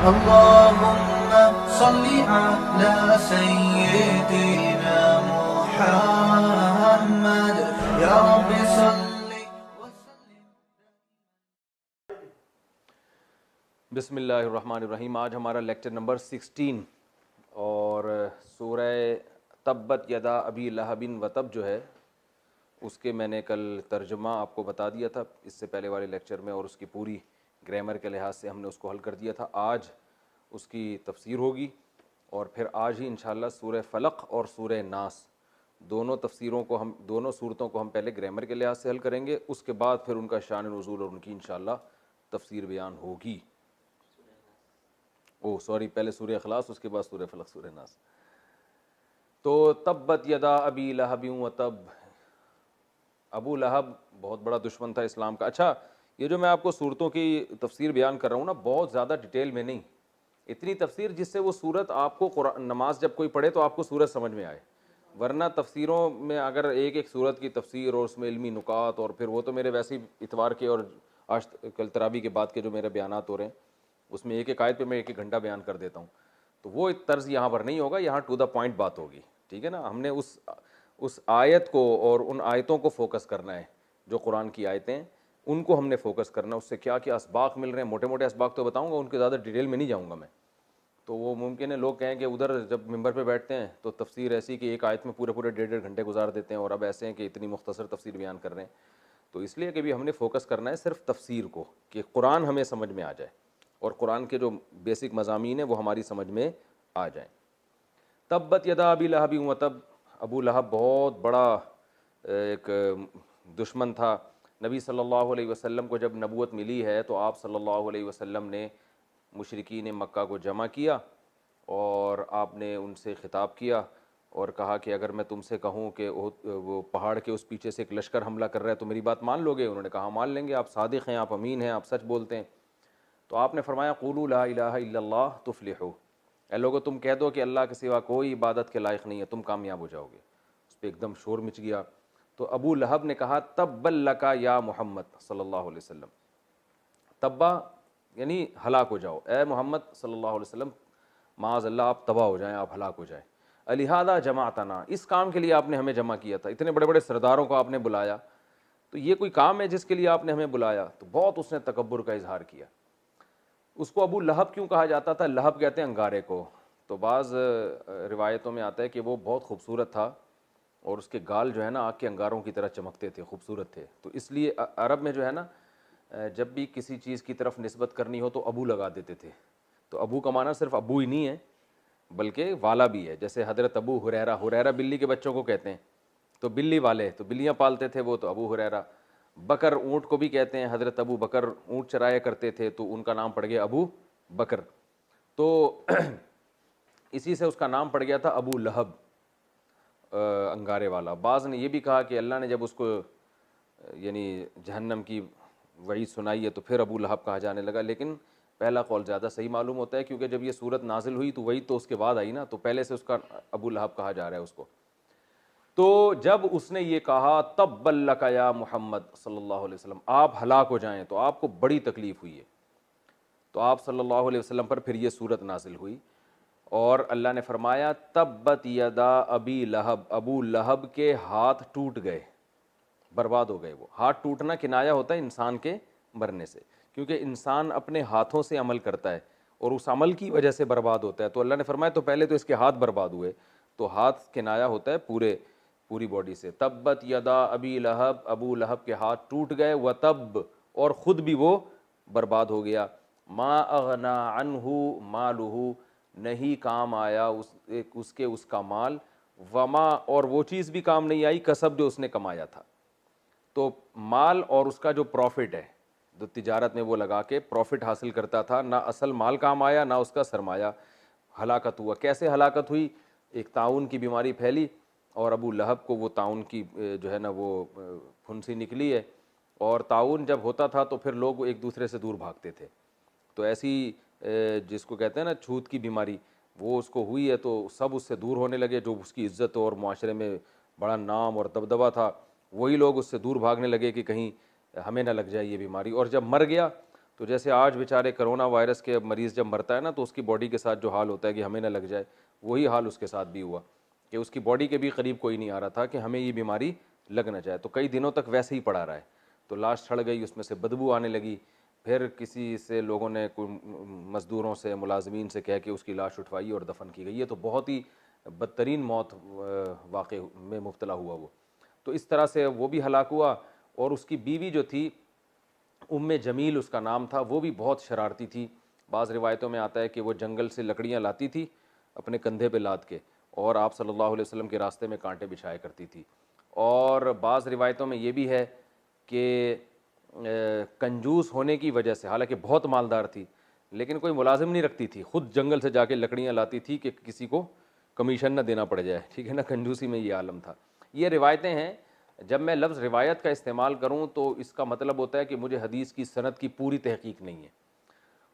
اللهم صل على سيدنا محمد يا رب صل وسلم. بسم اللہ الرحمن الرحیم. آج ہمارا لیکچر نمبر 16 اور سورہ تبت یدا ابی لہب وتب جو ہے اس کے میں نے کل ترجمہ آپ کو بتا دیا تھا اس سے پہلے والے لیکچر میں، اور اس کی پوری گرامر کے لحاظ سے ہم نے اس کو حل کر دیا تھا. آج اس کی تفسیر ہوگی اور پھر آج ہی انشاءاللہ سورہ فلق اور سورہ ناس دونوں تفسیروں کو دونوں صورتوں کو ہم پہلے گرامر کے لحاظ سے حل کریں گے، اس کے بعد پھر ان کا شان نزول اور ان کی انشاءاللہ تفسیر بیان ہوگی. پہلے سورہ اخلاص، اس کے بعد سورہ فلق سورہ ناس. تو تبت یدا ابی لہب وتب، ابو لہب بہت بڑا دشمن تھا اسلام کا. اچھا، یہ جو میں آپ کو صورتوں کی تفسیر بیان کر رہا ہوں نا، بہت زیادہ ڈیٹیل میں نہیں، اتنی تفسیر جس سے وہ صورت آپ کو نماز جب کوئی پڑھے تو آپ کو صورت سمجھ میں آئے. ورنہ تفسیروں میں اگر ایک ایک صورت کی تفسیر اور اس میں علمی نکات، اور پھر وہ تو میرے ویسے ہی اتوار کے اور آج کل تراویح کے بعد کے جو میرے بیانات ہو رہے ہیں اس میں ایک ایک آیت پہ میں ایک ایک گھنٹہ بیان کر دیتا ہوں، تو وہ طرز یہاں پر نہیں ہوگا. یہاں ٹو دا پوائنٹ بات ہوگی، ٹھیک ہے نا. ہم نے اس آیت کو اور ان آیتوں کو فوکس کرنا ہے جو قرآن کی آیتیں ہیں، ان کو ہم نے فوکس کرنا ہے. اس سے کیا کیا اسباق مل رہے ہیں، موٹے موٹے اسباق تو بتاؤں گا، ان کے زیادہ ڈیٹیل میں نہیں جاؤں گا میں. تو وہ ممکن ہے لوگ کہیں کہ ادھر جب ممبر پہ بیٹھتے ہیں تو تفسیر ایسی کہ ایک آیت میں پورے 1.5 گھنٹے گزار دیتے ہیں، اور اب ایسے ہیں کہ اتنی مختصر تفسیر بیان کر رہے ہیں. تو اس لیے کہ بھی ہم نے فوکس کرنا ہے صرف تفسیر کو، کہ قرآن ہمیں سمجھ میں آ جائے اور قرآن کے جو بیسک مضامین ہیں وہ ہماری سمجھ میں آ جائیں. تبت یدا ابی لہب وتب، ابو لہب بہت بڑا ایک دشمن تھا. نبی صلی اللہ علیہ وسلم کو جب نبوت ملی ہے تو آپ صلی اللہ علیہ وسلم نے مشرکین مکہ کو جمع کیا اور آپ نے ان سے خطاب کیا اور کہا کہ اگر میں تم سے کہوں کہ وہ پہاڑ کے اس پیچھے سے ایک لشکر حملہ کر رہا ہے تو میری بات مان لو گے؟ انہوں نے کہا مان لیں گے، آپ صادق ہیں، آپ امین ہیں، آپ سچ بولتے ہیں. تو آپ نے فرمایا قولوا لا الہ الا اللہ تفلحوا، اے لوگو تم کہہ دو کہ اللہ کے سوا کوئی عبادت کے لائق نہیں ہے، تم کامیاب ہو جاؤ گے. اس پہ ایک دم شور مچ گیا. تو ابو لہب نے کہا تبا لک یا محمد صلی اللہ علیہ وسلم، تبا یعنی ہلاک ہو جاؤ، اے محمد صلی اللہ علیہ وسلم معاذ اللہ آپ تباہ ہو جائیں، آپ ہلاک ہو جائیں. الہذا جمعتنا، اس کام کے لیے آپ نے ہمیں جمع کیا تھا، اتنے بڑے بڑے سرداروں کو آپ نے بلایا، تو یہ کوئی کام ہے جس کے لیے آپ نے ہمیں بلایا؟ تو بہت اس نے تکبر کا اظہار کیا. اس کو ابو لہب کیوں کہا جاتا تھا؟ لہب کہتے ہیں انگارے کو. تو بعض روایتوں میں آتا ہے کہ وہ بہت خوبصورت تھا اور اس کے گال جو ہے نا آگ کے انگاروں کی طرح چمکتے تھے، خوبصورت تھے. تو اس لیے عرب میں جو ہے نا جب بھی کسی چیز کی طرف نسبت کرنی ہو تو ابو لگا دیتے تھے. تو ابو کا معنی صرف ابو ہی نہیں ہے بلکہ والا بھی ہے. جیسے حضرت ابو ہریرہ، ہریرہ بلی کے بچوں کو کہتے ہیں، تو بلی والے، تو بلیاں پالتے تھے وہ، تو ابو ہریرہ. بکر اونٹ کو بھی کہتے ہیں، حضرت ابو بکر اونٹ چرایا کرتے تھے تو ان کا نام پڑ گیا ابو بکر. تو اسی سے اس کا نام پڑ گیا تھا ابو لہب، انگارے والا. بعض نے یہ بھی کہا کہ اللہ نے جب اس کو یعنی جہنم کی وعید سنائی ہے تو پھر ابو لہب کہا جانے لگا، لیکن پہلا قول زیادہ صحیح معلوم ہوتا ہے کیونکہ جب یہ صورت نازل ہوئی تو وعید تو اس کے بعد آئی نا، تو پہلے سے اس کا ابو لہب کہا جا رہا ہے اس کو. تو جب اس نے یہ کہا تبا لک یا محمد صلی اللہ علیہ وسلم، آپ ہلاک ہو جائیں، تو آپ کو بڑی تکلیف ہوئی ہے. تو آپ صلی اللہ علیہ وسلم پر پھر یہ صورت نازل ہوئی اور اللہ نے فرمایا تبت یدا ابی لہب، ابو لہب کے ہاتھ ٹوٹ گئے، برباد ہو گئے. وہ ہاتھ ٹوٹنا کنایا ہوتا ہے انسان کے مرنے سے، کیونکہ انسان اپنے ہاتھوں سے عمل کرتا ہے اور اس عمل کی وجہ سے برباد ہوتا ہے. تو اللہ نے فرمایا تو پہلے تو اس کے ہاتھ برباد ہوئے، تو ہاتھ کنایا ہوتا ہے پوری باڈی سے. تبت یدا ابی لہب، ابو لہب کے ہاتھ ٹوٹ گئے، وتب اور خود بھی وہ برباد ہو گیا. ما اغنا عنہ مالہ، نہیں کام آیا اس کا مال، وما اور وہ چیز بھی کام نہیں آئی کسب جو اس نے کمایا تھا. تو مال اور اس کا جو پروفٹ ہے، جو تجارت میں وہ لگا کے پروفٹ حاصل کرتا تھا، نہ اصل مال کام آیا نہ اس کا سرمایہ. ہلاکت ہوا. کیسے ہلاکت ہوئی؟ ایک طاعون کی بیماری پھیلی اور ابو لہب کو وہ طاعون کی جو ہے نا وہ پھنسی نکلی ہے، اور طاعون جب ہوتا تھا تو پھر لوگ ایک دوسرے سے دور بھاگتے تھے. تو ایسی جس کو کہتے ہیں نا چھوت کی بیماری، وہ اس کو ہوئی ہے تو سب اس سے دور ہونے لگے. جو اس کی عزت اور معاشرے میں بڑا نام اور دبدبہ تھا، وہی لوگ اس سے دور بھاگنے لگے کہ کہیں ہمیں نہ لگ جائے یہ بیماری. اور جب مر گیا تو جیسے آج بیچارے کرونا وائرس کے مریض جب مرتا ہے نا تو اس کی باڈی کے ساتھ جو حال ہوتا ہے کہ ہمیں نہ لگ جائے، وہی حال اس کے ساتھ بھی ہوا کہ اس کی باڈی کے بھی قریب کوئی نہیں آ رہا تھا کہ ہمیں یہ بیماری لگ نہ جائے، تو کئی دنوں تک ویسے ہی پڑا رہا ہے، تو لاش سڑ گئی، اس میں سے بدبو آنے لگی، پھر کسی سے لوگوں نے کوئی مزدوروں سے ملازمین سے کہہ کے اس کی لاش اٹھوائی اور دفن کی گئی. یہ تو بہت ہی بدترین موت واقع میں مبتلا ہوا وہ. تو اس طرح سے وہ بھی ہلاک ہوا. اور اس کی بیوی جو تھی ام جمیل اس کا نام تھا، وہ بھی بہت شرارتی تھی. بعض روایتوں میں آتا ہے کہ وہ جنگل سے لکڑیاں لاتی تھی اپنے کندھے پہ لاد کے، اور آپ صلی اللہ علیہ وسلم کے راستے میں کانٹے بچھایا کرتی تھی. اور بعض روایتوں میں یہ بھی ہے کہ کنجوس ہونے کی وجہ سے، حالانکہ بہت مالدار تھی لیکن کوئی ملازم نہیں رکھتی تھی، خود جنگل سے جا کے لکڑیاں لاتی تھی کہ کسی کو کمیشن نہ دینا پڑ جائے، ٹھیک ہے نا، کنجوسی میں یہ عالم تھا. یہ روایتیں ہیں. جب میں لفظ روایت کا استعمال کروں تو اس کا مطلب ہوتا ہے کہ مجھے حدیث کی سند کی پوری تحقیق نہیں ہے.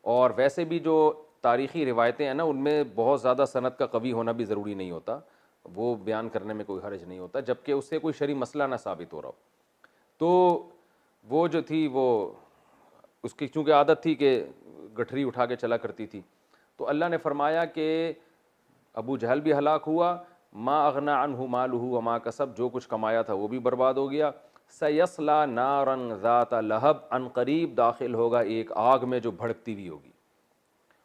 اور ویسے بھی جو تاریخی روایتیں ہیں نا ان میں بہت زیادہ سند کا قوی ہونا بھی ضروری نہیں ہوتا، وہ بیان کرنے میں کوئی حرج نہیں ہوتا جب کہ اس سے کوئی شرعی مسئلہ نہ ثابت ہو رہا ہو. تو وہ جو تھی وہ اس کی چونکہ عادت تھی کہ گٹھری اٹھا کے چلا کرتی تھی، تو اللہ نے فرمایا کہ ابو جہل بھی ہلاک ہوا. ما اغنى عنہ مالہ وما کسب، جو کچھ کمایا تھا وہ بھی برباد ہو گیا. سیصلی نارا ذات لہب، ان قریب داخل ہوگا ایک آگ میں جو بھڑکتی ہوئی ہوگی.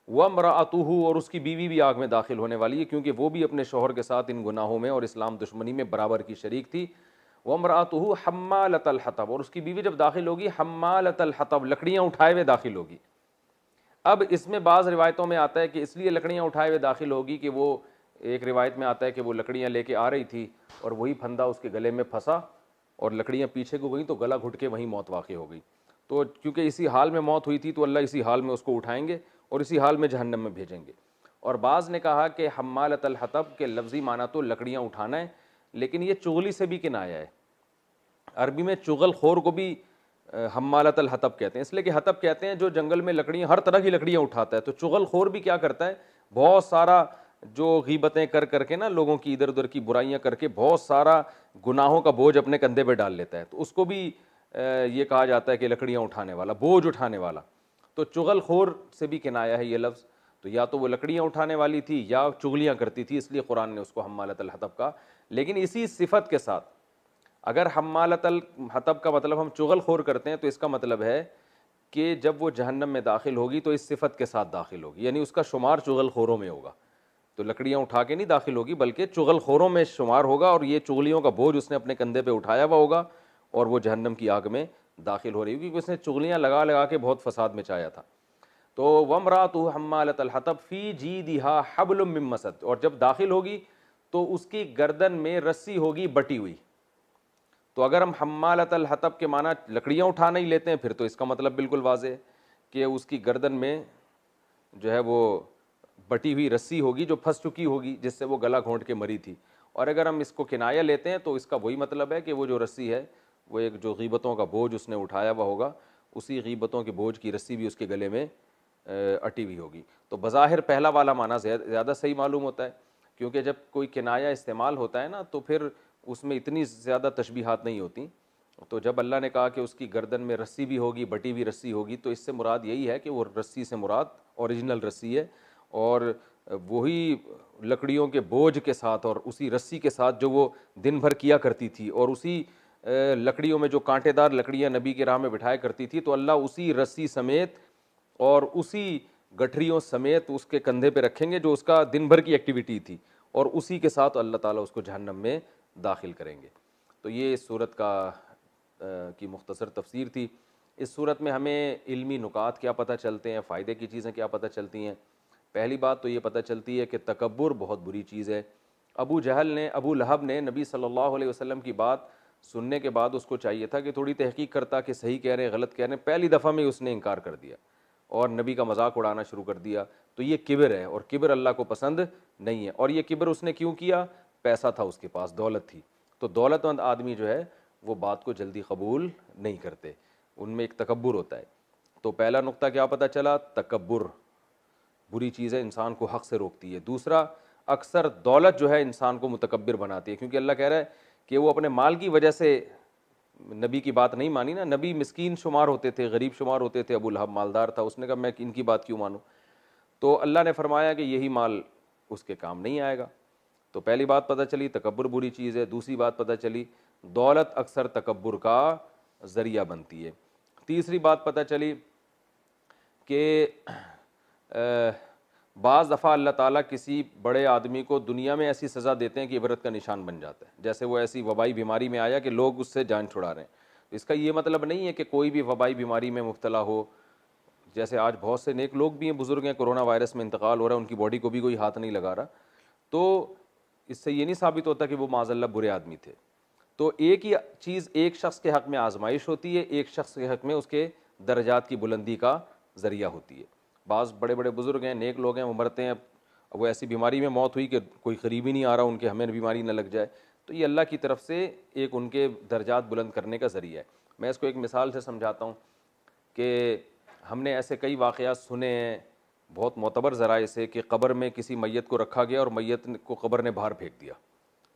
وامرأتہ، اور اس کی بیوی بھی آگ میں داخل ہونے والی ہے کیونکہ وہ بھی اپنے شوہر کے ساتھ ان گناہوں میں اور اسلام دشمنی میں برابر کی شریک تھی. وامرأتہ حمالۃ الحطب، اور اس کی بیوی جب داخل ہوگی حمالۃ الحطب، لکڑیاں اٹھائے ہوئے داخل ہوگی. اب اس میں بعض روایتوں میں آتا ہے کہ اس لیے لکڑیاں اٹھائے ہوئے داخل ہوگی کہ وہ ایک روایت میں آتا ہے کہ وہ لکڑیاں لے کے آ رہی تھی اور وہی پھندا اس کے گلے میں پھنسا اور لکڑیاں پیچھے کو گئیں تو گلا گھٹ کے وہیں موت واقع ہو گئی. تو کیونکہ اسی حال میں موت ہوئی تھی تو اللہ اسی حال میں اس کو اٹھائیں گے اور اسی حال میں جہنم میں بھیجیں گے. اور بعض نے کہا کہ حمالۃ الحطب کے لفظی معنی تو لکڑیاں اٹھانا ہے، لیکن یہ چغلی سے بھی کنایا ہے. عربی میں چغل خور کو بھی حمالۃ الحطب کہتے ہیں، اس لیے کہ حطب کہتے ہیں جو جنگل میں لکڑیاں، ہر طرح کی لکڑیاں اٹھاتا ہے. تو چغل خور بھی کیا کرتا ہے، بہت سارا جو غیبتیں کر کر کے نا لوگوں کی ادھر ادھر کی برائیاں کر کے بہت سارا گناہوں کا بوجھ اپنے کندھے پہ ڈال لیتا ہے. تو اس کو بھی یہ کہا جاتا ہے کہ لکڑیاں اٹھانے والا، بوجھ اٹھانے والا. تو چغل خور سے بھی کنایا ہے یہ لفظ. تو یا تو وہ لکڑیاں اٹھانے والی تھی یا چغلیاں کرتی تھی، اس لیے قرآن نے اس کو حمالۃ الحطب کہا. لیکن اسی صفت کے ساتھ اگر حمالۃ الحطب کا مطلب ہم چغل خور کرتے ہیں تو اس کا مطلب ہے کہ جب وہ جہنم میں داخل ہوگی تو اس صفت کے ساتھ داخل ہوگی، یعنی اس کا شمار چغل خوروں میں ہوگا. تو لکڑیاں اٹھا کے نہیں داخل ہوگی بلکہ چغل خوروں میں شمار ہوگا، اور یہ چغلیوں کا بوجھ اس نے اپنے کندھے پہ اٹھایا ہوا ہوگا اور وہ جہنم کی آگ میں داخل ہو رہی ہوگی، کیونکہ اس نے چغلیاں لگا لگا کے بہت فساد مچایا تھا. تو وامرأتہ حمالۃ الحطب فی جیدہا حبل من مسد، اور جب داخل ہوگی تو اس کی گردن میں رسی ہوگی بٹی ہوئی. تو اگر ہم حمالۃ الحطب کے معنی لکڑیاں اٹھانا ہی لیتے ہیں پھر تو اس کا مطلب بالکل واضح ہے کہ اس کی گردن میں جو ہے وہ بٹی ہوئی رسی ہوگی جو پھنس چکی ہوگی، جس سے وہ گلا گھونٹ کے مری تھی. اور اگر ہم اس کو کنایہ لیتے ہیں تو اس کا وہی مطلب ہے کہ وہ جو رسی ہے وہ ایک جو غیبتوں کا بوجھ اس نے اٹھایا ہوا ہوگا، اسی غیبتوں کے بوجھ کی رسی بھی اس کے گلے میں اٹی ہوئی ہوگی. تو بظاہر پہلا والا معنی زیادہ صحیح معلوم ہوتا ہے، کیونکہ جب کوئی کنایہ استعمال ہوتا ہے نا تو پھر اس میں اتنی زیادہ تشبیہات نہیں ہوتی. تو جب اللہ نے کہا کہ اس کی گردن میں رسی بھی ہوگی، بٹی ہوئی رسی ہوگی، تو اس سے مراد یہی ہے کہ وہ رسی سے مراد اوریجنل رسی ہے، اور وہی لکڑیوں کے بوجھ کے ساتھ اور اسی رسی کے ساتھ جو وہ دن بھر کیا کرتی تھی، اور اسی لکڑیوں میں جو کانٹے دار لکڑیاں نبی کے راہ میں بٹھایا کرتی تھی، تو اللہ اسی رسی سمیت اور اسی گٹھریوں سمیت اس کے کندھے پہ رکھیں گے جو اس کا دن بھر کی ایکٹیویٹی تھی، اور اسی کے ساتھ اللہ تعالیٰ اس کو جہنم میں داخل کریں گے. تو یہ اس صورت کی مختصر تفسیر تھی. اس صورت میں ہمیں علمی نکات کیا پتہ چلتے ہیں، فائدے کی چیزیں کیا پتہ چلتی ہیں. پہلی بات تو یہ پتہ چلتی ہے کہ تکبر بہت بری چیز ہے. ابو لہب نے نبی صلی اللہ علیہ وسلم کی بات سننے کے بعد اس کو چاہیے تھا کہ تھوڑی تحقیق کرتا کہ صحیح کہہ رہے ہیں غلط کہہ رہے ہیں. پہلی دفعہ میں اس نے انکار کر دیا اور نبی کا مذاق اڑانا شروع کر دیا. تو یہ کبر ہے، اور کبر اللہ کو پسند نہیں ہے. اور یہ کبر اس نے کیوں کیا؟ پیسہ تھا اس کے پاس، دولت تھی. تو دولت مند آدمی جو ہے وہ بات کو جلدی قبول نہیں کرتے، ان میں ایک تکبر ہوتا ہے. تو پہلا نقطہ کیا پتہ چلا؟ تکبر بری چیز ہے، انسان کو حق سے روکتی ہے. دوسرا، اکثر دولت جو ہے انسان کو متکبر بناتی ہے، کیونکہ اللہ کہہ رہا ہے کہ وہ اپنے مال کی وجہ سے نبی کی بات نہیں مانی نا. نبی مسکین شمار ہوتے تھے, غریب شمار ہوتے تھے, ابو لہب مالدار تھا, اس نے کہا میں ان کی بات کیوں مانوں. تو اللہ نے فرمایا کہ یہی مال اس کے کام نہیں آئے گا. تو پہلی بات پتہ چلی تکبر بری چیز ہے. دوسری بات پتہ چلی دولت اکثر تکبر کا ذریعہ بنتی ہے. تیسری بات پتہ چلی کہ بعض دفعہ اللہ تعالیٰ کسی بڑے آدمی کو دنیا میں ایسی سزا دیتے ہیں کہ عبرت کا نشان بن جاتا ہے. جیسے وہ ایسی وبائی بیماری میں آیا کہ لوگ اس سے جان چھڑا رہے ہیں. اس کا یہ مطلب نہیں ہے کہ کوئی بھی وبائی بیماری میں مبتلا ہو. جیسے آج بہت سے نیک لوگ بھی ہیں, بزرگ ہیں, کرونا وائرس میں انتقال ہو رہا ہے, ان کی باڈی کو بھی کوئی ہاتھ نہیں لگا رہا, تو اس سے یہ نہیں ثابت ہوتا کہ وہ معاذ اللہ برے آدمی تھے. تو ایک ہی چیز ایک شخص کے حق میں آزمائش ہوتی ہے, ایک شخص کے حق میں اس کے درجات کی بلندی کا ذریعہ ہوتی ہے. بعض بڑے بڑے بزرگ ہیں, نیک لوگ ہیں, وہ مرتے ہیں, اب وہ ایسی بیماری میں موت ہوئی کہ کوئی قریب ہی نہیں آ رہا ان کے, ہمیں بیماری نہ لگ جائے, تو یہ اللہ کی طرف سے ایک ان کے درجات بلند کرنے کا ذریعہ ہے. میں اس کو ایک مثال سے سمجھاتا ہوں کہ ہم نے ایسے کئی واقعات سنے ہیں بہت معتبر ذرائع سے کہ قبر میں کسی میت کو رکھا گیا اور میت کو قبر نے باہر پھینک دیا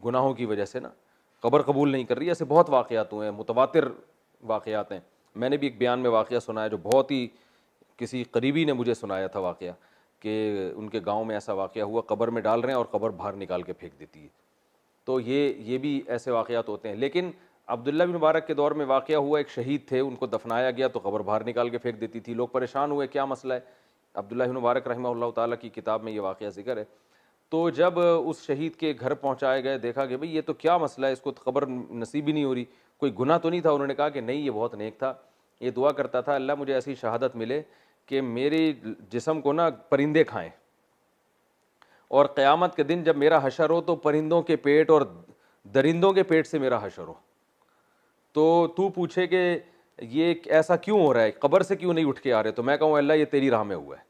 گناہوں کی وجہ سے نا, قبر قبول نہیں کر رہی. ایسے بہت واقعات ہوئے ہیں, متواتر واقعات ہیں. میں نے بھی ایک بیان میں واقعہ سنا ہے جو بہت ہی کسی قریبی نے مجھے سنایا تھا واقعہ, کہ ان کے گاؤں میں ایسا واقعہ ہوا, قبر میں ڈال رہے ہیں اور قبر باہر نکال کے پھینک دیتی ہے. تو یہ بھی ایسے واقعات ہوتے ہیں. لیکن عبداللہ بن مبارک کے دور میں واقعہ ہوا, ایک شہید تھے, ان کو دفنایا گیا تو قبر باہر نکال کے پھینک دیتی تھی. لوگ پریشان ہوئے کیا مسئلہ ہے. عبداللہ بن مبارک رحمہ اللہ تعالیٰ کی کتاب میں یہ واقعہ ذکر ہے. تو جب اس شہید کے گھر پہنچائے گئے, دیکھا کہ بھئی یہ تو کیا مسئلہ ہے, اس کو قبر نصیب ہی نہیں ہو رہی, کوئی گناہ تو نہیں تھا. انہوں نے کہا کہ نہیں, یہ بہت نیک تھا, یہ دعا کرتا تھا اللہ مجھے ایسی شہادت ملے کہ میری جسم کو نا پرندے کھائیں, اور قیامت کے دن جب میرا حشر ہو تو پرندوں کے پیٹ اور درندوں کے پیٹ سے میرا حشر ہو. تو پوچھے کہ یہ ایسا کیوں ہو رہا ہے, قبر سے کیوں نہیں اٹھ کے آ رہے, تو میں کہوں اللہ یہ تیری راہ میں ہوا ہے,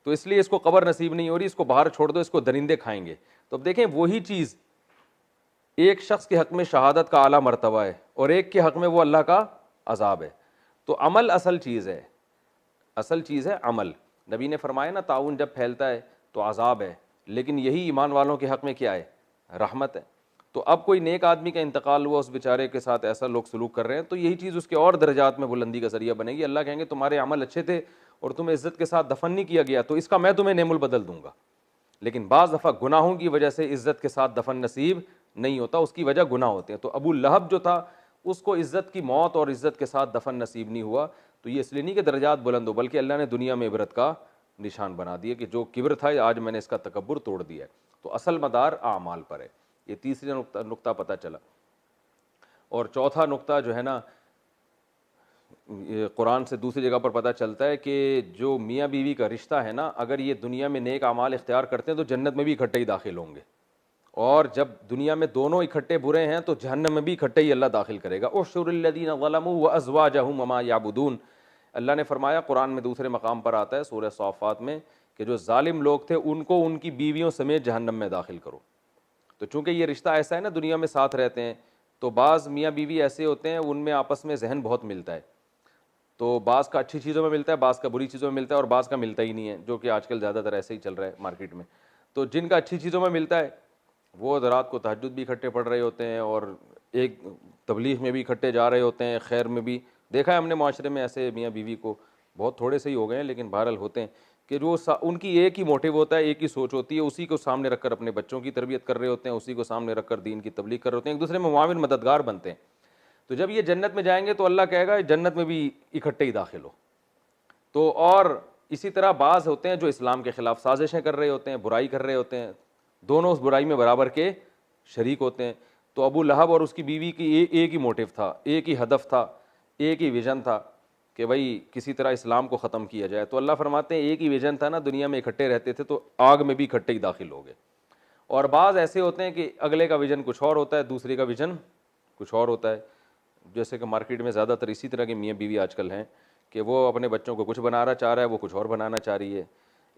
تو اس لیے اس کو قبر نصیب نہیں ہو رہی, اس کو باہر چھوڑ دو, اس کو درندے کھائیں گے. تو اب دیکھیں وہی چیز ایک شخص کے حق میں شہادت کا اعلیٰ مرتبہ ہے اور ایک کے حق میں وہ اللہ کا عذاب ہے. تو عمل اصل چیز ہے, اصل چیز ہے عمل. نبی نے فرمایا نا طاعون جب پھیلتا ہے تو عذاب ہے, لیکن یہی ایمان والوں کے حق میں کیا ہے, رحمت ہے. تو اب کوئی نیک آدمی کا انتقال ہوا, اس بیچارے کے ساتھ ایسا لوگ سلوک کر رہے ہیں, تو یہی چیز اس کے اور درجات میں بلندی کا ذریعہ بنے گی. اللہ کہیں گے تمہارے عمل اچھے تھے اور تمہیں عزت کے ساتھ دفن نہیں کیا گیا, تو اس کا میں تمہیں نعم البدل دوں گا. لیکن بعض دفعہ گناہوں کی وجہ سے عزت کے ساتھ دفن نصیب نہیں ہوتا, اس کی وجہ گناہ ہوتے ہیں. تو ابو لہب جو تھا اس کو عزت کی موت اور عزت کے ساتھ دفن نصیب نہیں ہوا. تو یہ اس لیے نہیں کہ درجات بلند ہو, بلکہ اللہ نے دنیا میں عبرت کا نشان بنا دیا کہ جو کبر تھا آج میں نے اس کا تکبر توڑ دیا ہے. تو اصل مدار اعمال پر ہے. یہ تیسرا نقطہ پتہ چلا. اور چوتھا نقطہ جو ہے نا, قرآن سے دوسری جگہ پر پتہ چلتا ہے کہ جو میاں بیوی کا رشتہ ہے نا, اگر یہ دنیا میں نیک اعمال اختیار کرتے ہیں تو جنت میں بھی اکٹھے ہی داخل ہوں گے, اور جب دنیا میں دونوں اکٹھے برے ہیں تو جہنم میں بھی اکٹھے ہی اللہ داخل کرے گا. احشر الذین ظلموا وازواجہم وما یعبدون. اللہ نے فرمایا قرآن میں دوسرے مقام پر آتا ہے سورہ صافات میں کہ جو ظالم لوگ تھے ان کو ان کی بیویوں سمیت جہنم میں داخل کرو. تو چونکہ یہ رشتہ ایسا ہے نا, دنیا میں ساتھ رہتے ہیں, تو بعض میاں بیوی ایسے ہوتے ہیں ان میں آپس میں ذہن بہت ملتا ہے, تو بعض کا اچھی چیزوں میں ملتا ہے, بعض کا بری چیزوں میں ملتا ہے, اور بعض کا ملتا ہی نہیں ہے, جو کہ آج کل زیادہ تر ایسے ہی چل رہا ہے مارکیٹ میں. تو جن کا اچھی چیزوں میں ملتا ہے وہ رات کو تہجد بھی اکٹھے پڑھ رہے ہوتے ہیں, اور ایک تبلیغ میں بھی اکٹھے جا رہے ہوتے ہیں, خیر میں بھی. دیکھا ہے ہم نے معاشرے میں ایسے میاں بیوی کو, بہت تھوڑے سے ہی ہو گئے ہیں لیکن بہرحال ہوتے ہیں, کہ جو ان کی ایک ہی موٹیو ہوتا ہے, ایک ہی سوچ ہوتی ہے, اسی کو سامنے رکھ کر اپنے بچوں کی تربیت کر رہے ہوتے ہیں, اسی کو سامنے رکھ کر دین کی تبلیغ کر رہے ہوتے ہیں, ایک دوسرے میں معاون مددگار بنتے ہیں. تو جب یہ جنت میں جائیں گے تو اللہ کہے گا جنت میں بھی اکٹھے ہی داخل ہو. تو اور اسی طرح بعض ہوتے ہیں جو اسلام کے خلاف سازشیں کر رہے ہوتے ہیں, برائی کر رہے ہوتے ہیں, دونوں اس برائی میں برابر کے شریک ہوتے ہیں. تو ابو لہب اور اس کی بیوی کی ایک ہی موٹیو تھا, ایک ہی ہدف تھا, ایک ہی ویژن تھا کہ بھائی کسی طرح اسلام کو ختم کیا جائے. تو اللہ فرماتے ہیں ایک ہی ویژن تھا نا, دنیا میں اکٹھے رہتے تھے تو آگ میں بھی اکٹھے ہی داخل ہو گئے. اور بعض ایسے ہوتے ہیں کہ اگلے کا ویژن کچھ اور ہوتا ہے, دوسرے کا ویژن کچھ اور ہوتا ہے. جیسے کہ مارکیٹ میں زیادہ تر اسی طرح کے میاں بیوی آج کل ہیں کہ وہ اپنے بچوں کو کچھ بنانا چاہ رہا ہے, وہ کچھ اور بنانا چاہ رہی ہے.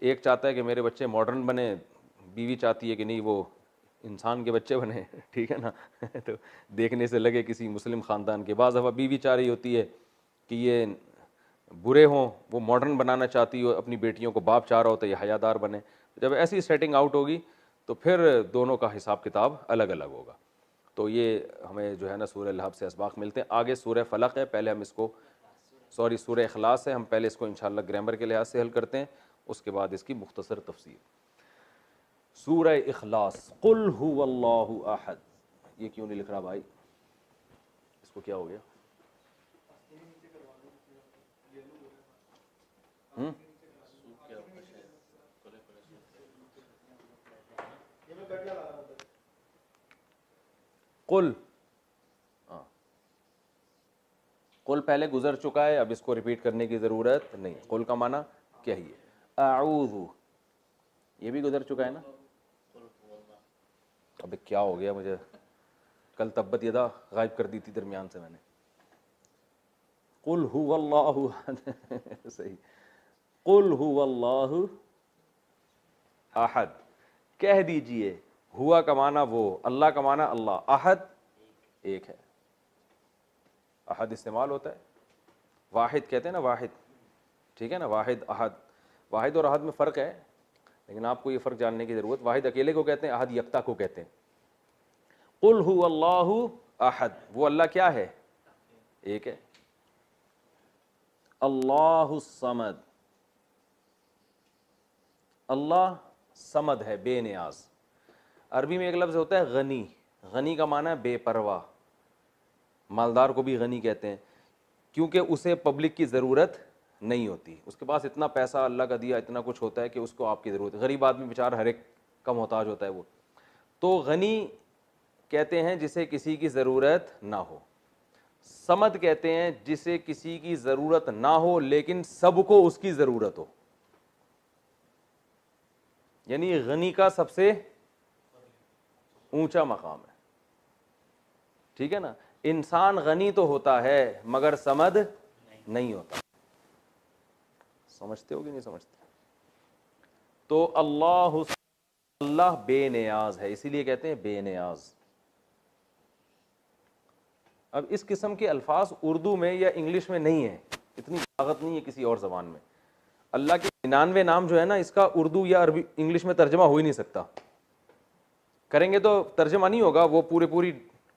ایک چاہتا ہے کہ میرے بچے ماڈرن بنے, بیوی چاہتی ہے کہ نہیں وہ انسان کے بچے بنے, ٹھیک ہے نا. تو دیکھنے سے لگے کسی مسلم خاندان کے. بعض دفعہ بیوی چاہ رہی ہوتی ہے کہ یہ برے ہوں, وہ ماڈرن بنانا چاہتی ہو اپنی بیٹیوں کو, باپ چاہ رہا ہوتا ہے یہ حیادار بنے. جب ایسی سیٹنگ آؤٹ ہوگی تو پھر دونوں کا حساب کتاب الگ الگ ہوگا. تو یہ ہمیں جو ہے نا سورہ لہب سے اسباق ملتے ہیں. آگے سورہ فلق ہے, پہلے ہم اس کو سورہ اخلاص ہے, ہم پہلے اس کو انشاءاللہ گرامر کے لحاظ سے حل کرتے ہیں, اس کے بعد اس کی مختصر تفسیر. سورہ اخلاص. قل هو اللہ احد. یہ کیوں نہیں لکھ رہا بھائی, اس کو کیا ہو گیا؟ قل, ہاں قل پہلے گزر چکا ہے, اب اس کو ریپیٹ کرنے کی ضرورت نہیں. قل کا معنی کیا ہی ہے. اعوذ, یہ بھی گزر چکا ہے نا. اب کیا ہو گیا مجھے, کل تبت یدا غائب کر دی تھی درمیان سے میں نے. قل هو اللہ صحیح. قل هو اللہ احد, کہہ دیجئے. ہوا کا معنی وہ, اللہ کا معنی اللہ, احد ایک ہے. احد استعمال ہوتا ہے, واحد کہتے ہیں نا, واحد, ٹھیک ہے نا, واحد احد. واحد اور احد میں فرق ہے, لیکن آپ کو یہ فرق جاننے کی ضرورت. واحد اکیلے کو کہتے ہیں, احد یکتا کو کہتے ہیں. قل هو اللہ احد, وہ اللہ کیا ہے؟ ایک ہے. اللہ الصمد, اللہ صمد ہے, بے نیاز. عربی میں ایک لفظ ہوتا ہے غنی. غنی کا معنی ہے بے پرواہ. مالدار کو بھی غنی کہتے ہیں, کیونکہ اسے پبلک کی ضرورت نہیں ہوتی. اس کے پاس اتنا پیسہ اللہ کا دیا, اتنا کچھ ہوتا ہے کہ اس کو آپ کی ضرورت ہے. غریب آدمی بیچارہ ہر ایک کا محتاج ہوتا ہے وہ. تو غنی کہتے ہیں جسے کسی کی ضرورت نہ ہو. صمد کہتے ہیں جسے کسی کی ضرورت نہ ہو لیکن سب کو اس کی ضرورت ہو. یعنی غنی کا سب سے اونچا مقام ہے, ٹھیک ہے نا. انسان غنی تو ہوتا ہے مگر صمد نہیں ہوتا. سمجھتے ہو کہ نہیں سمجھتے؟ تو اللہ بے نیاز ہے, اسی لیے کہتے ہیں بے نیاز. اب اس قسم کے الفاظ اردو میں یا انگلش میں نہیں ہیں, اتنی طاقت نہیں ہے کسی اور زبان میں. اللہ کے 99 نام جو ہے نا, اس کا اردو یا عربی انگلش میں ترجمہ ہو ہی نہیں سکتا. کریں گے تو ترجمہ نہیں ہوگا, وہ پوری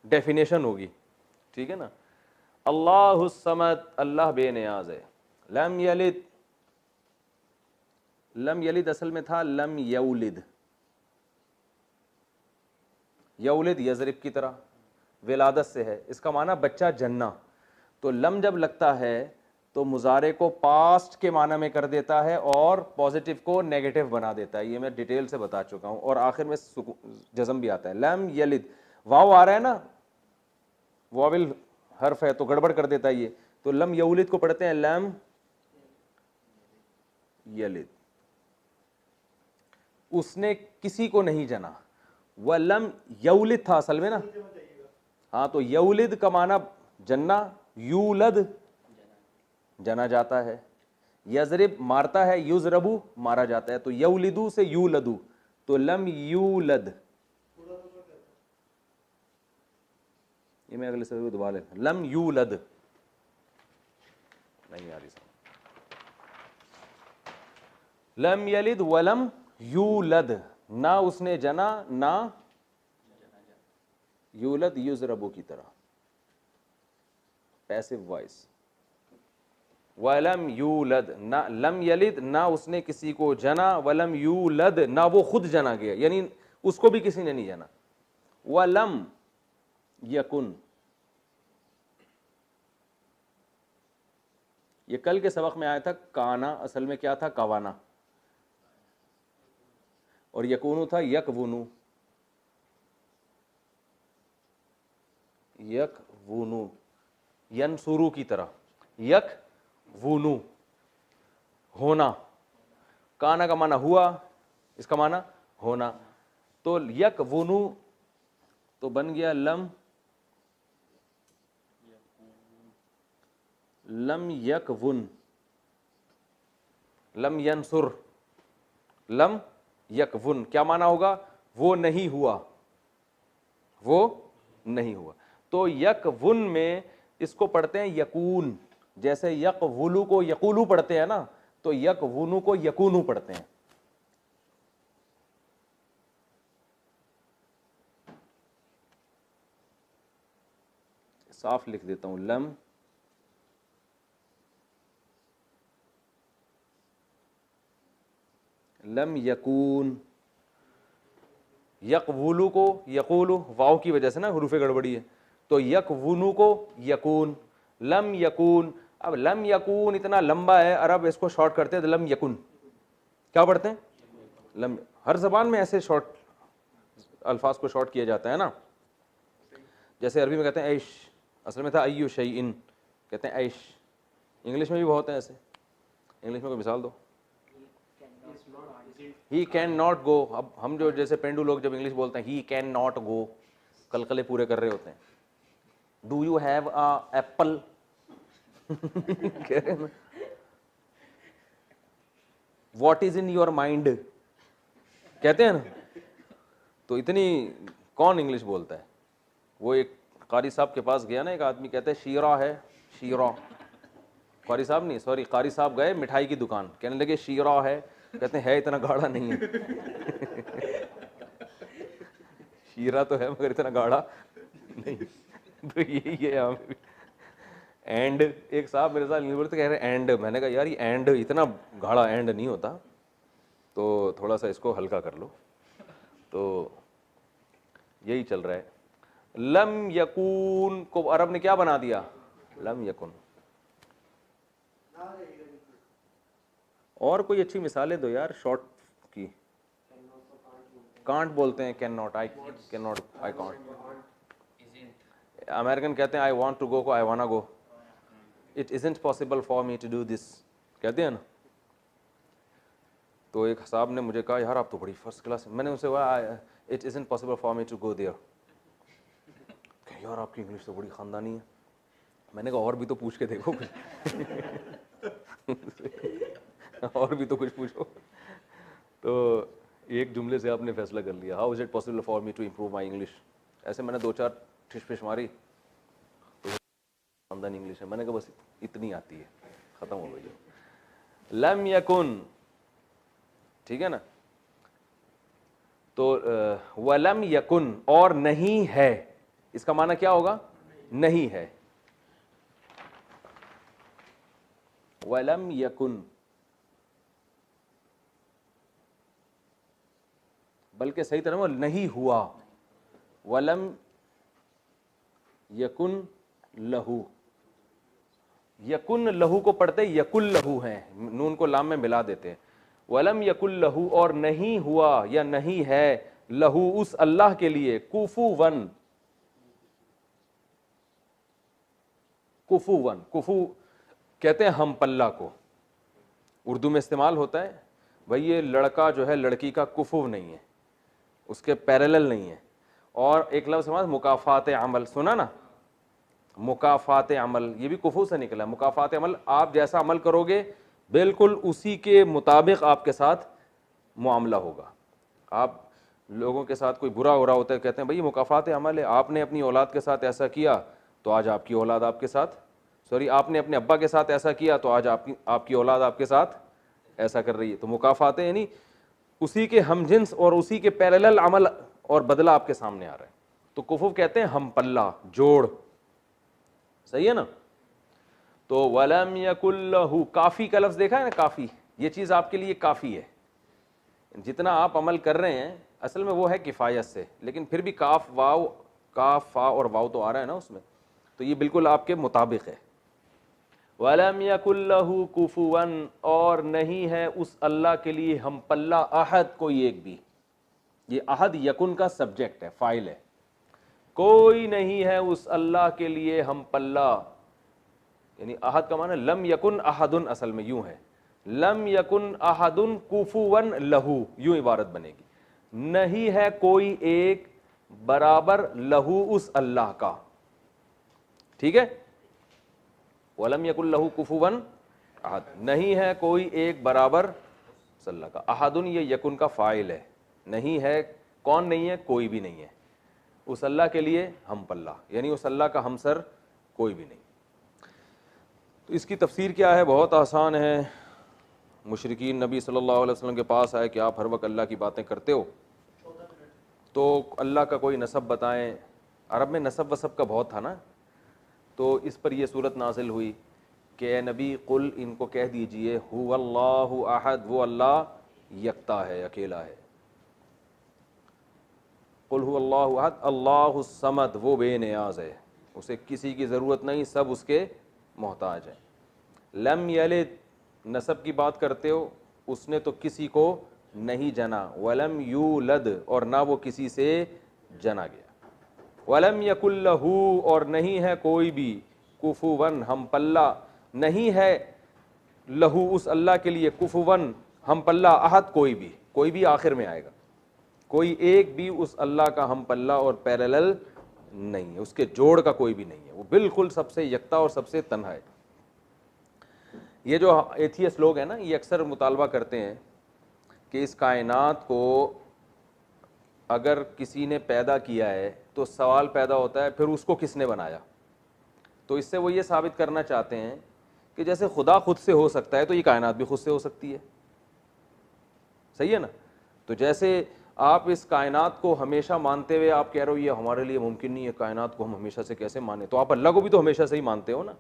ڈیفینیشن ہوگی, ٹھیک ہے نا. اللہ الصمد, اللہ بے نیاز ہے. لم یلد, لم یلد اصل میں تھا لم یولد. یولد یضرب کی طرح ولادت سے ہے, اس کا معنی بچہ جننا. تو لم جب لگتا ہے تو مضارع کو پاسٹ کے معنی میں کر دیتا ہے اور پازیٹیو کو نیگیٹو بنا دیتا ہے. یہ میں ڈیٹیل سے بتا چکا ہوں. اور آخر میں جزم بھی آتا ہے. لم یلد, واو آ رہا ہے نا, واول حرف ہے تو گڑبڑ کر دیتا ہے یہ. تو لم یولد کو پڑھتے ہیں لم یلد. اس نے کسی کو نہیں جنا. وہ لم یولد تھا اصل میں نا, ہاں. تو یولد کا معنی جننا, یولد جنا جاتا ہے. یضرب مارتا ہے, یضربو مارا جاتا ہے. تو یولدو سے یولدو, تو لم یولد. یہ میں اگلے سبق دوبارہ لم یولد نہیں آ رہی سمجھ. لم یلد ولم یولد, نہ اس نے جنا نہ یولد یضربو کی طرح پیسو وائس. ولم یولد, نہ لم یلد, نہ اس نے کسی کو جنا. ولم یولد, نہ وہ خود جنا گیا, یعنی اس کو بھی کسی نے نہیں جنا. ولم یکن, یہ کل کے سبق میں آیا تھا. کانا اصل میں کیا تھا؟ کوانا. اور یکونو تھا یکونو. یکونو ینصرو کی طرح. یکونو ہونا. کانا کا معنی ہوا, اس کا معنی ہونا. تو یکونو تو بن گیا لم لم یکون. لم ینصر, لم یکون کیا معنی ہوگا؟ وہ نہیں ہوا, وہ نہیں ہوا. تو یکون میں اس کو پڑھتے ہیں یکون, جیسے یقولو کو یقولو پڑھتے ہیں نا, تو یکونو کو یکونو پڑھتے ہیں. صاف لکھ دیتا ہوں، لم یکون، یقولو کو یقولو واو کی وجہ سے نا حروف گڑبڑی ہے، تو یکونو کو یکون، لم یکون. اب لم یکون اتنا لمبا ہے، عرب اس کو شارٹ کرتے ہیں لم یکن. کیا پڑھتے ہیں؟ لم. ہر زبان میں ایسے شارٹ الفاظ کو شارٹ کیا جاتا ہے نا. جیسے عربی میں کہتے ہیں عیش، اصل میں تھا ایو شیئن، کہتے ہیں عیش. انگلش میں بھی بہت ہیں ایسے. انگلش میں کوئی مثال دو. He can not go. اب ہم جو جیسے پینڈو لوگ جب انگلش بولتے ہیں ہی کین ناٹ گو، قلقلے پورے کر رہے ہوتے ہیں. Do you have a apple, what is in your mind, کہتے ہیں نا. تو اتنی کون انگلش بولتا ہے. وہ ایک قاری صاحب کے پاس گیا نا ایک آدمی، کہتے ہیں شیرہ ہے، شیرہ. قاری صاحب نہیں، سوری، قاری صاحب گئے مٹھائی کی دکان، کہنے لگے شیرہ ہے، کہتے ہیں ہے اتنا گاڑھا نہیں ہے. شیرہ تو ہے مگر اتنا گاڑھا نہیں. تو یہی ہے یہاں پہ. اینڈ ایک صاحب میرے ساتھ بولتے کہہ رہے اینڈ، میں نے کہا یار یہ اینڈ اتنا گاڑھا اینڈ نہیں ہوتا، تو تھوڑا سا اس کو ہلکا کر لو. تو یہی چل رہا ہے. لم یکون کو عرب نے کیا بنا دیا؟ لم یکن. اور کوئی اچھی مثالیں دو یار شارٹ کی. کانٹ بولتے ہیں can not, I can not, I can't. American کہتے ہیں آئی وانٹ ٹو گو کو I wanna go. It isn't possible for me to do this, کہتے ہیں نا. تو ایک صاحب نے مجھے کہا یار آپ تو بڑی فرسٹ کلاس. میں نے ان سے کہا it isn't possible for me to go there. کہ یار آپ کی انگلش تو بڑی خاندانی ہے. میں نے کہا اور بھی تو پوچھ کے دیکھو کچھ. اور بھی تو کچھ پوچھو. تو ایک جملے سے آپ نے فیصلہ کر لیا، how is it possible for me to improve my English. ایسے میں نے دو چار ٹھش پھش ماری تو خاندانی انگلش ہے. میں نے کہا بس اتنی آتی ہے، ختم ہو گئی. لم یکن، ٹھیک ہے نا. تو ولم یکن، اور نہیں ہے، اس کا معنی کیا ہوگا؟ نہیں ہے. ولم یکن، بلکہ صحیح طرح نہیں ہوا. ولم یکن لہو، یکن لہو کو پڑھتے یکل لہو ہیں، نون کو لام میں ملا دیتے ہیں. ولم یکل لہو، اور نہیں ہوا یا نہیں ہے، لہو اس اللہ کے لیے، کفوون. کفوون، کفو کہتے ہیں ہم پلہ کو، اردو میں استعمال ہوتا ہے. بھئی یہ لڑکا جو ہے لڑکی کا کفو نہیں ہے، اس کے پیرلل نہیں ہے. اور ایک لفظ سمجھ مکافات عمل، سنا نا، مکافات عمل، یہ بھی کفو سے نکلا. مکافات عمل، آپ جیسا عمل کرو گے بالکل اسی کے مطابق آپ کے ساتھ معاملہ ہوگا. آپ لوگوں کے ساتھ کوئی برا ہو رہا ہوتا ہے، کہتے ہیں بھئی یہ مکافات عمل ہے، آپ نے اپنی اولاد کے ساتھ ایسا کیا تو آج آپ کی اولاد آپ کے ساتھ، سوری آپ نے اپنے ابا کے ساتھ ایسا کیا تو آج آپ کی اولاد آپ کے ساتھ ایسا کر رہی ہے. تو مکافات یعنی اسی کے ہم جنس اور اسی کے پیرلل عمل اور بدلہ آپ کے سامنے آ رہا ہے. تو کفو کہتے ہیں ہم پلہ، جوڑ. صحیح ہے نا. تو ولم یکن لہ، کافی کا لفظ دیکھا ہے نا، کافی، یہ چیز آپ کے لیے کافی ہے. جتنا آپ عمل کر رہے ہیں اصل میں وہ ہے کفایت سے، لیکن پھر بھی کاف واو، کاف فا اور واو تو آ رہا ہے نا اس میں، تو یہ بالکل آپ کے مطابق ہے. وَلَمْ يَكُنْ لَهُ كُفُوًا، اور نہیں ہے اس اللہ کے لیے ہم پلہ احد، کوئی ایک بھی. یہ احد یکن کا سبجیکٹ ہے، فاعل ہے. کوئی نہیں ہے اس اللہ کے لیے ہم پلہ، یعنی احد کا معنی لم یکن احد، اصل میں یوں ہے لم یکن احد کفوا لہو، یوں عبارت بنے گی. نہیں ہے کوئی ایک برابر لہو اس اللہ کا. ٹھیک ہے. وَلَمْ يَكُنْ لَهُ كُفُوًا أَحَدٌ، نہیں ہے کوئی ایک برابر اس اللہ کا. احدن یہ یکن کا فاعل ہے، نہیں ہے، کون نہیں ہے؟ کوئی بھی نہیں ہے. اس اللہ کے لیے ہم پلہ، یعنی اس اللہ کا ہمسر کوئی بھی نہیں. تو اس کی تفسیر کیا ہے؟ بہت آسان ہے. مشرکین نبی صلی اللہ علیہ وسلم کے پاس آئے کہ آپ ہر وقت اللہ کی باتیں کرتے ہو، تو اللہ کا کوئی نسب بتائیں. عرب میں نسب وسب کا بہت تھا نا، تو اس پر یہ صورت نازل ہوئی کہ اے نبی قل ان کو کہہ دیجئے هو اللہ احد وہ اللہ یکتا ہے اکیلا ہے. قل هو اللہ احد اللہ الصمد وہ بے نیاز ہے اسے کسی کی ضرورت نہیں سب اس کے محتاج ہیں. لم یلد نسب کی بات کرتے ہو اس نے تو کسی کو نہیں جنا. ولم یولد اور نہ وہ کسی سے جنا گیا. ولم یکن لہ اور نہیں ہے کوئی بھی کفوا ہم پلہ نہیں ہے لہو اس اللہ کے لیے کفوا ہم پلہ احد کوئی بھی آخر میں آئے گا. کوئی ایک بھی اس اللہ کا ہم پلہ اور پیرالل نہیں ہے اس کے جوڑ کا کوئی بھی نہیں ہے. وہ بالکل سب سے یکتا اور سب سے تنہا ہے. یہ جو ایتھیسٹ لوگ ہیں نا یہ اکثر مطالبہ کرتے ہیں کہ اس کائنات کو اگر کسی نے پیدا کیا ہے تو سوال پیدا ہوتا ہے پھر اس کو کس نے بنایا. تو اس سے وہ یہ ثابت کرنا چاہتے ہیں کہ جیسے خدا خود سے ہو سکتا ہے تو یہ کائنات بھی خود سے ہو سکتی ہے. صحیح ہے نا. تو جیسے آپ اس کائنات کو ہمیشہ مانتے ہوئے آپ کہہ رہے ہو یہ ہمارے لیے ممکن نہیں ہے کائنات کو ہم ہمیشہ سے کیسے مانیں, تو آپ اللہ کو بھی تو ہمیشہ سے ہی مانتے ہو نا.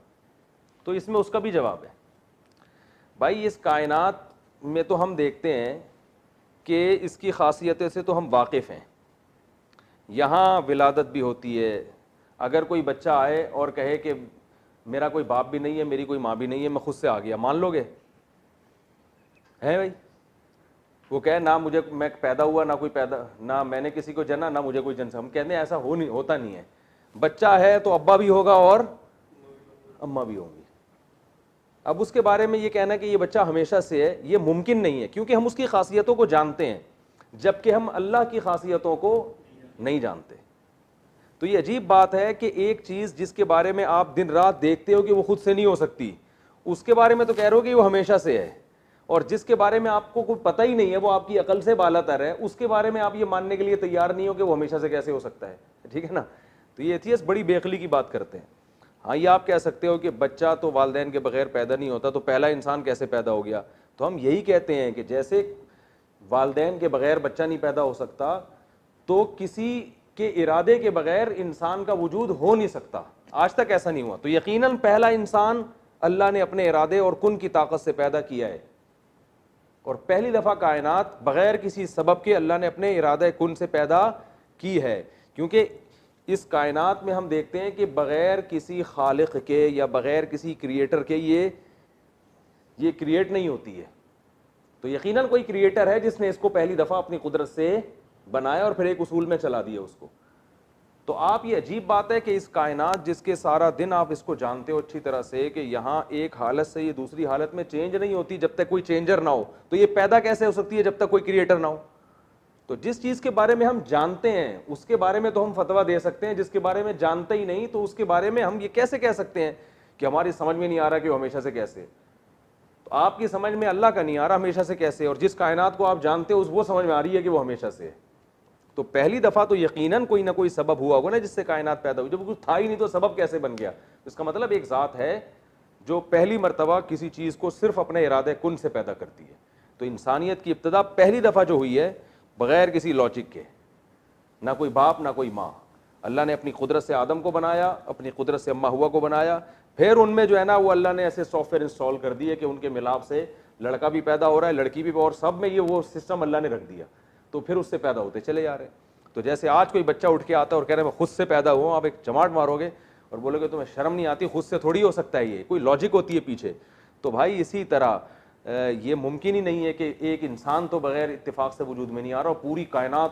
تو اس میں اس کا بھی جواب ہے. بھائی اس کائنات میں تو ہم دیکھتے ہیں کہ اس کی خاصیتیں سے تو ہم واقف ہیں. یہاں ولادت بھی ہوتی ہے. اگر کوئی بچہ آئے اور کہے کہ میرا کوئی باپ بھی نہیں ہے میری کوئی ماں بھی نہیں ہے میں خود سے آ گیا, مان لو گے؟ ہے بھائی وہ کہے نہ مجھے میں پیدا ہوا نہ کوئی پیدا نہ میں نے کسی کو جنا نہ مجھے کوئی جن. ہم کہتے ہیں ایسا ہوتا نہیں ہے. بچہ ہے تو ابا بھی ہوگا اور اماں بھی ہوں گی. اب اس کے بارے میں یہ کہنا کہ یہ بچہ ہمیشہ سے ہے یہ ممکن نہیں ہے کیونکہ ہم اس کی خاصیتوں کو جانتے ہیں جبکہ ہم اللہ کی خاصیتوں کو نہیں جانتے. تو یہ عجیب بات ہے کہ ایک چیز جس کے بارے میں آپ دن رات دیکھتے ہو کہ وہ خود سے نہیں ہو سکتی اس کے بارے میں تو کہہ رہے ہو کہ وہ ہمیشہ سے ہے, اور جس کے بارے میں آپ کو کوئی پتہ ہی نہیں ہے وہ آپ کی عقل سے بالا تر ہے اس کے بارے میں آپ یہ ماننے کے لیے تیار نہیں ہو کہ وہ ہمیشہ سے کیسے ہو سکتا ہے. ٹھیک ہے نا. تو یہ ایتھیسٹ بڑی بے عقلی کی بات کرتے ہیں. ہاں یہ آپ کہہ سکتے ہو کہ بچہ تو والدین کے بغیر پیدا نہیں ہوتا تو پہلا انسان کیسے پیدا ہو گیا. تو ہم یہی کہتے ہیں کہ جیسے والدین کے بغیر بچہ نہیں پیدا ہو سکتا تو کسی کے ارادے کے بغیر انسان کا وجود ہو نہیں سکتا. آج تک ایسا نہیں ہوا. تو یقیناً پہلا انسان اللہ نے اپنے ارادے اور کن کی طاقت سے پیدا کیا ہے, اور پہلی دفعہ کائنات بغیر کسی سبب کے اللہ نے اپنے ارادہ کن سے پیدا کی ہے. کیونکہ اس کائنات میں ہم دیکھتے ہیں کہ بغیر کسی خالق کے یا بغیر کسی کریٹر کے یہ کریٹ نہیں ہوتی ہے. تو یقیناً کوئی کریٹر ہے جس نے اس کو پہلی دفعہ اپنی قدرت سے بنایا اور پھر ایک اصول میں چلا دیا اس کو. تو آپ یہ عجیب بات ہے کہ اس کائنات جس کے سارا دن آپ اس کو جانتے ہو اچھی طرح سے کہ یہاں ایک حالت سے یہ دوسری حالت میں چینج نہیں ہوتی جب تک کوئی چینجر نہ ہو, تو یہ پیدا کیسے ہو سکتی ہے جب تک کوئی کریٹر نہ ہو. تو جس چیز کے بارے میں ہم جانتے ہیں اس کے بارے میں تو ہم فتویٰ دے سکتے ہیں, جس کے بارے میں جانتے ہی نہیں تو اس کے بارے میں ہم یہ کیسے کہہ سکتے ہیں کہ ہماری سمجھ میں نہیں آ رہا کہ وہ ہمیشہ سے کیسے. تو آپ کی سمجھ میں اللہ کا نہیں آ رہا ہمیشہ سے کیسے, اور جس کائنات کو آپ جانتے ہو وہ سمجھ میں آ رہی ہے کہ وہ ہمیشہ سے ہے. تو پہلی دفعہ تو یقیناً کوئی نہ کوئی سبب ہوا ہوگا نا جس سے کائنات پیدا ہوئی. جب کچھ تھا ہی نہیں تو سبب کیسے بن گیا؟ اس کا مطلب ایک ذات ہے جو پہلی مرتبہ کسی چیز کو صرف اپنے ارادے کن سے پیدا کرتی ہے. تو انسانیت کی ابتدا پہلی دفعہ جو ہوئی ہے بغیر کسی لاجک کے, نہ کوئی باپ نہ کوئی ماں. اللہ نے اپنی قدرت سے آدم کو بنایا, اپنی قدرت سے اماں ہوا کو بنایا, پھر ان میں جو ہے نا وہ اللہ نے ایسے سافٹ ویئر انسٹال کر دیے کہ ان کے ملاپ سے لڑکا بھی پیدا ہو رہا ہے لڑکی بھی, اور سب میں یہ وہ سسٹم اللہ نے رکھ دیا. تو پھر اس سے پیدا ہوتے چلے جا رہے ہیں. تو جیسے آج کوئی بچہ اٹھ کے آتا ہے اور کہہ رہے ہیں میں خود سے پیدا ہوا ہوں, آپ ایک چماٹ مارو گے اور بولو گے تمہیں شرم نہیں آتی, خود سے تھوڑی ہو سکتا ہے, یہ کوئی لاجک ہوتی ہے پیچھے. تو بھائی اسی طرح یہ ممکن ہی نہیں ہے کہ ایک انسان تو بغیر اتفاق سے وجود میں نہیں آ رہا, اور پوری کائنات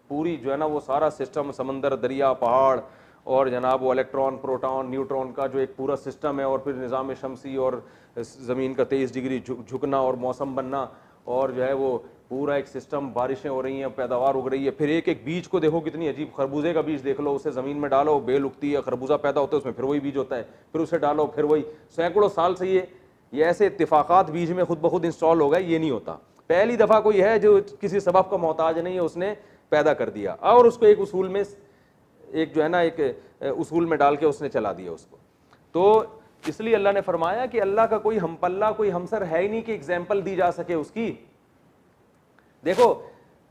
پوری جو ہے نا وہ سارا سسٹم سمندر دریا پہاڑ اور جناب وہ الیکٹران پروٹون نیوٹرون کا جو ایک پورا سسٹم ہے, اور پھر نظام شمسی اور زمین کا 23 ڈگری جھکنا اور موسم بننا, اور جو ہے وہ پورا ایک سسٹم, بارشیں ہو رہی ہیں پیداوار اگ رہی ہے. پھر ایک ایک بیج کو دیکھو کتنی عجیب, خربوزے کا بیج دیکھ لو, اسے زمین میں ڈالو بیل اگتی ہے, خربوزہ پیدا ہوتا ہے اس میں پھر وہی بیج ہوتا ہے, پھر اسے ڈالو پھر وہی. سینکڑوں سال سے یہ ایسے اتفاقات بیج میں خود بخود انسٹال ہو گئے, یہ نہیں ہوتا. پہلی دفعہ کوئی ہے جو کسی سبب کا محتاج نہیں ہے, اس نے پیدا کر دیا اور اس کو ایک اصول میں ایک جو ہے نا ایک اصول میں ڈال کے اس نے چلا دیا اس کو. تو اس لیے اللہ نے فرمایا کہ اللہ کا کوئی ہم پلہ کوئی ہمسر ہے ہی نہیں کہ ایگزامپل دی جا سکے اس کی. دیکھو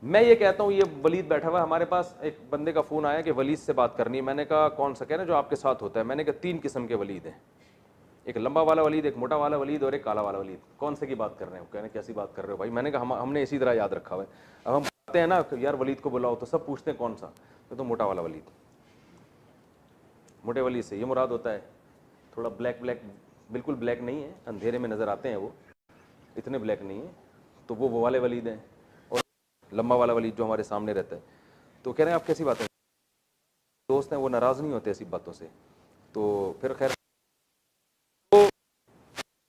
میں یہ کہتا ہوں یہ ولید بیٹھا ہوا ہے ہمارے پاس, ایک بندے کا فون آیا کہ ولید سے بات کرنی ہے. میں نے کہا کون سا, کہہ رہے جو آپ کے ساتھ ہوتا ہے. میں نے کہا 3 قسم کے ولید ہیں, ایک لمبا والا ولید, ایک موٹا والا ولید اور ایک کالا والا ولید. کون سے کی بات کر رہے ہیں؟ کہنے کیسی بات کر رہے ہو بھائی. میں نے کہا ہم نے اسی طرح یاد رکھا ہوا ہے. اب ہم کہتے ہیں نا کہ یار ولید کو بلاؤ تو سب پوچھتے ہیں کون سا, تو موٹا والا ولید. موٹے ولید سے یہ مراد ہوتا ہے تھوڑا بلیک بلیک, بالکل بلیک نہیں ہے, اندھیرے میں نظر آتے ہیں, وہ اتنے بلیک نہیں ہیں, تو وہ والے ولید ہیں. اور لمبا والا ولید جو ہمارے سامنے رہتا ہے. تو کہہ رہے ہیں آپ کیسی باتیں, دوست ہیں وہ ناراض نہیں ہوتے ایسی باتوں سے. تو پھر خیر, تو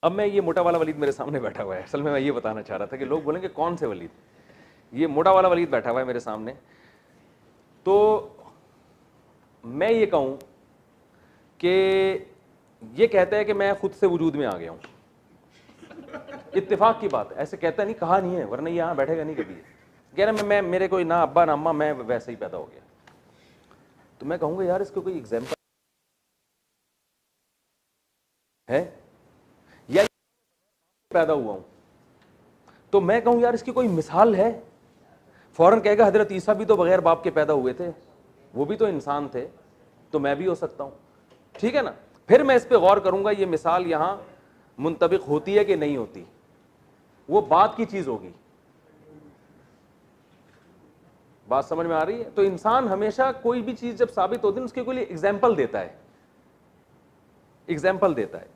اب میں یہ موٹا والا ولید میرے سامنے بیٹھا ہوا ہے. اصل میں یہ بتانا چاہ رہا تھا کہ لوگ بولیں گے کون سے ولید. یہ موٹا والا ولید بیٹھا ہوا ہے میرے سامنے. تو میں یہ کہوں کہ یہ کہتا ہے کہ میں خود سے وجود میں آ گیا ہوں. اتفاق کی بات, ایسے کہتا نہیں, کہا نہیں ہے, ورنہ یہ یہاں بیٹھے گا نہیں کبھی. کہہ رہا میں میرے کوئی نہ ابا نہ اماں, میں ویسے ہی پیدا ہو گیا. تو میں کہوں گا یار اس کو کوئی ایگزامپل ہے, یا پیدا ہوا ہوں. تو میں کہوں یار اس کی کوئی مثال ہے. فوراً کہے گا حضرت عیسیٰ بھی تو بغیر باپ کے پیدا ہوئے تھے, وہ بھی تو انسان تھے, تو میں بھی ہو سکتا ہوں. ٹھیک ہے نا. پھر میں اس پہ غور کروں گا یہ مثال یہاں منطبق ہوتی ہے کہ نہیں ہوتی, وہ بات کی چیز ہوگی. بات سمجھ میں آ رہی ہے؟ تو انسان ہمیشہ کوئی بھی چیز جب ثابت ہوتی ہے اس کے کوئی ایگزامپل دیتا ہے, ایگزامپل دیتا ہے.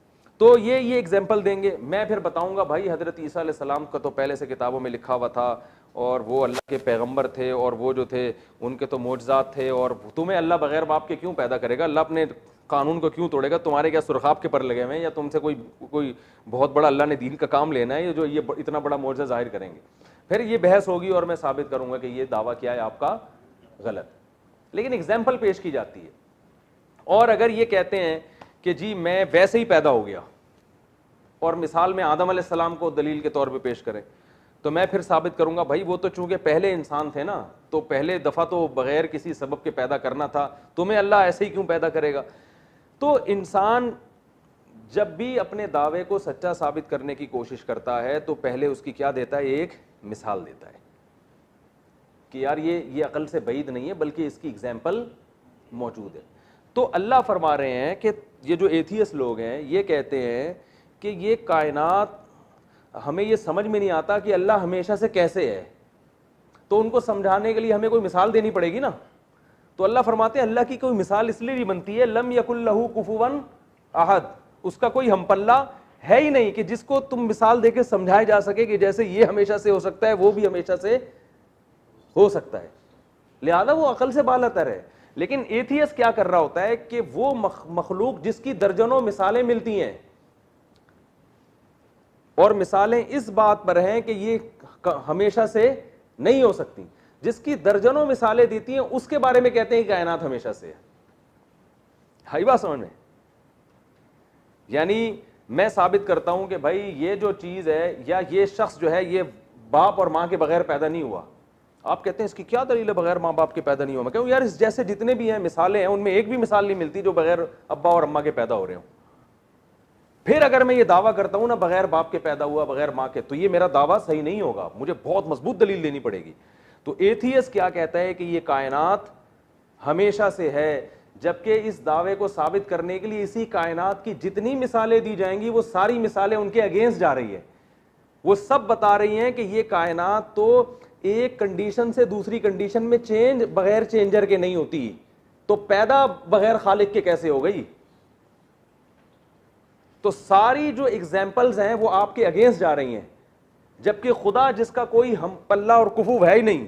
تو یہ ایگزامپل دیں گے. میں پھر بتاؤں گا بھائی حضرت عیسیٰ علیہ السلام کا تو پہلے سے کتابوں میں لکھا ہوا تھا, اور وہ اللہ کے پیغمبر تھے, اور وہ جو تھے ان کے تو معجزات تھے, اور تمہیں اللہ بغیر باپ کے کیوں پیدا کرے گا, اللہ اپنے قانون کو کیوں توڑے گا, تمہارے کیا سرخاب کے پر لگے ہوئے ہیں, یا تم سے کوئی بہت بڑا اللہ نے دین کا کام لینا ہے جو یہ اتنا بڑا معجزہ ظاہر کریں گے. پھر یہ بحث ہوگی اور میں ثابت کروں گا کہ یہ دعویٰ کیا ہے آپ کا غلط, لیکن ایگزامپل پیش کی جاتی ہے. اور اگر یہ کہتے ہیں کہ جی میں ویسے ہی پیدا ہو گیا, اور مثال میں آدم علیہ السلام کو دلیل کے طور پہ پیش کریں, تو میں پھر ثابت کروں گا بھائی وہ تو چونکہ پہلے انسان تھے نا, تو پہلے دفعہ تو بغیر کسی سبب کے پیدا کرنا تھا, تمہیں اللہ ایسے ہی کیوں پیدا کرے گا. تو انسان جب بھی اپنے دعوے کو سچا ثابت کرنے کی کوشش کرتا ہے تو پہلے اس کی کیا دیتا ہے, ایک مثال دیتا ہے کہ یار یہ عقل سے بعید نہیں ہے بلکہ اس کی ایگزامپل موجود ہے. تو اللہ فرما رہے ہیں کہ یہ جو ایتھیسٹ لوگ ہیں یہ کہتے ہیں کہ یہ کائنات ہمیں یہ سمجھ میں نہیں آتا کہ اللہ ہمیشہ سے کیسے ہے, تو ان کو سمجھانے کے لیے ہمیں کوئی مثال دینی پڑے گی نا. تو اللہ فرماتے ہیں اللہ کی کوئی مثال اس لیے نہیں بنتی ہے, لم یکن لہ کفوا احد, اس کا کوئی ہم پلہ ہے ہی نہیں کہ جس کو تم مثال دے کے سمجھایا جا سکے کہ جیسے یہ ہمیشہ سے ہو سکتا ہے وہ بھی ہمیشہ سے ہو سکتا ہے, لہذا وہ عقل سے بالاتر ہے. لیکن ایتھیسٹ کیا کر رہا ہوتا ہے کہ وہ مخلوق جس کی درجنوں مثالیں ملتی ہیں, اور مثالیں اس بات پر ہیں کہ یہ ہمیشہ سے نہیں ہو سکتی, جس کی درجنوں مثالیں دیتی ہیں اس کے بارے میں کہتے ہیں کہ کائنات ہمیشہ سے ہے. ہائی بات سمجھ میں؟ یعنی میں ثابت کرتا ہوں کہ بھائی یہ جو چیز ہے یا یہ شخص جو ہے یہ باپ اور ماں کے بغیر پیدا نہیں ہوا. آپ کہتے ہیں اس کی کیا دلیل ہے بغیر ماں باپ کے پیدا نہیں ہوا؟ میں کہوں یار اس جیسے جتنے بھی ہیں مثالیں ہیں ان میں ایک بھی مثال نہیں ملتی جو بغیر ابا اور اماں کے پیدا ہو رہے ہوں. پھر اگر میں یہ دعویٰ کرتا ہوں نا بغیر باپ کے پیدا ہوا بغیر ماں کے, تو یہ میرا دعویٰ صحیح نہیں ہوگا, مجھے بہت مضبوط دلیل دینی پڑے گی. تو ایتھیسٹ کیا کہتا ہے کہ یہ کائنات ہمیشہ سے ہے, جبکہ اس دعوے کو ثابت کرنے کے لیے اسی کائنات کی جتنی مثالیں دی جائیں گی وہ ساری مثالیں ان کے اگینسٹ جا رہی ہیں. وہ سب بتا رہی ہیں کہ یہ کائنات تو ایک کنڈیشن سے دوسری کنڈیشن میں چینج بغیر چینجر کے نہیں ہوتی, تو پیدا بغیر خالق کے کیسے ہو گئی. تو ساری جو ایگزامپلز ہیں وہ آپ کے اگینسٹ جا رہی ہیں, جبکہ خدا جس کا کوئی ہم پلہ اور کفو ہے ہی نہیں,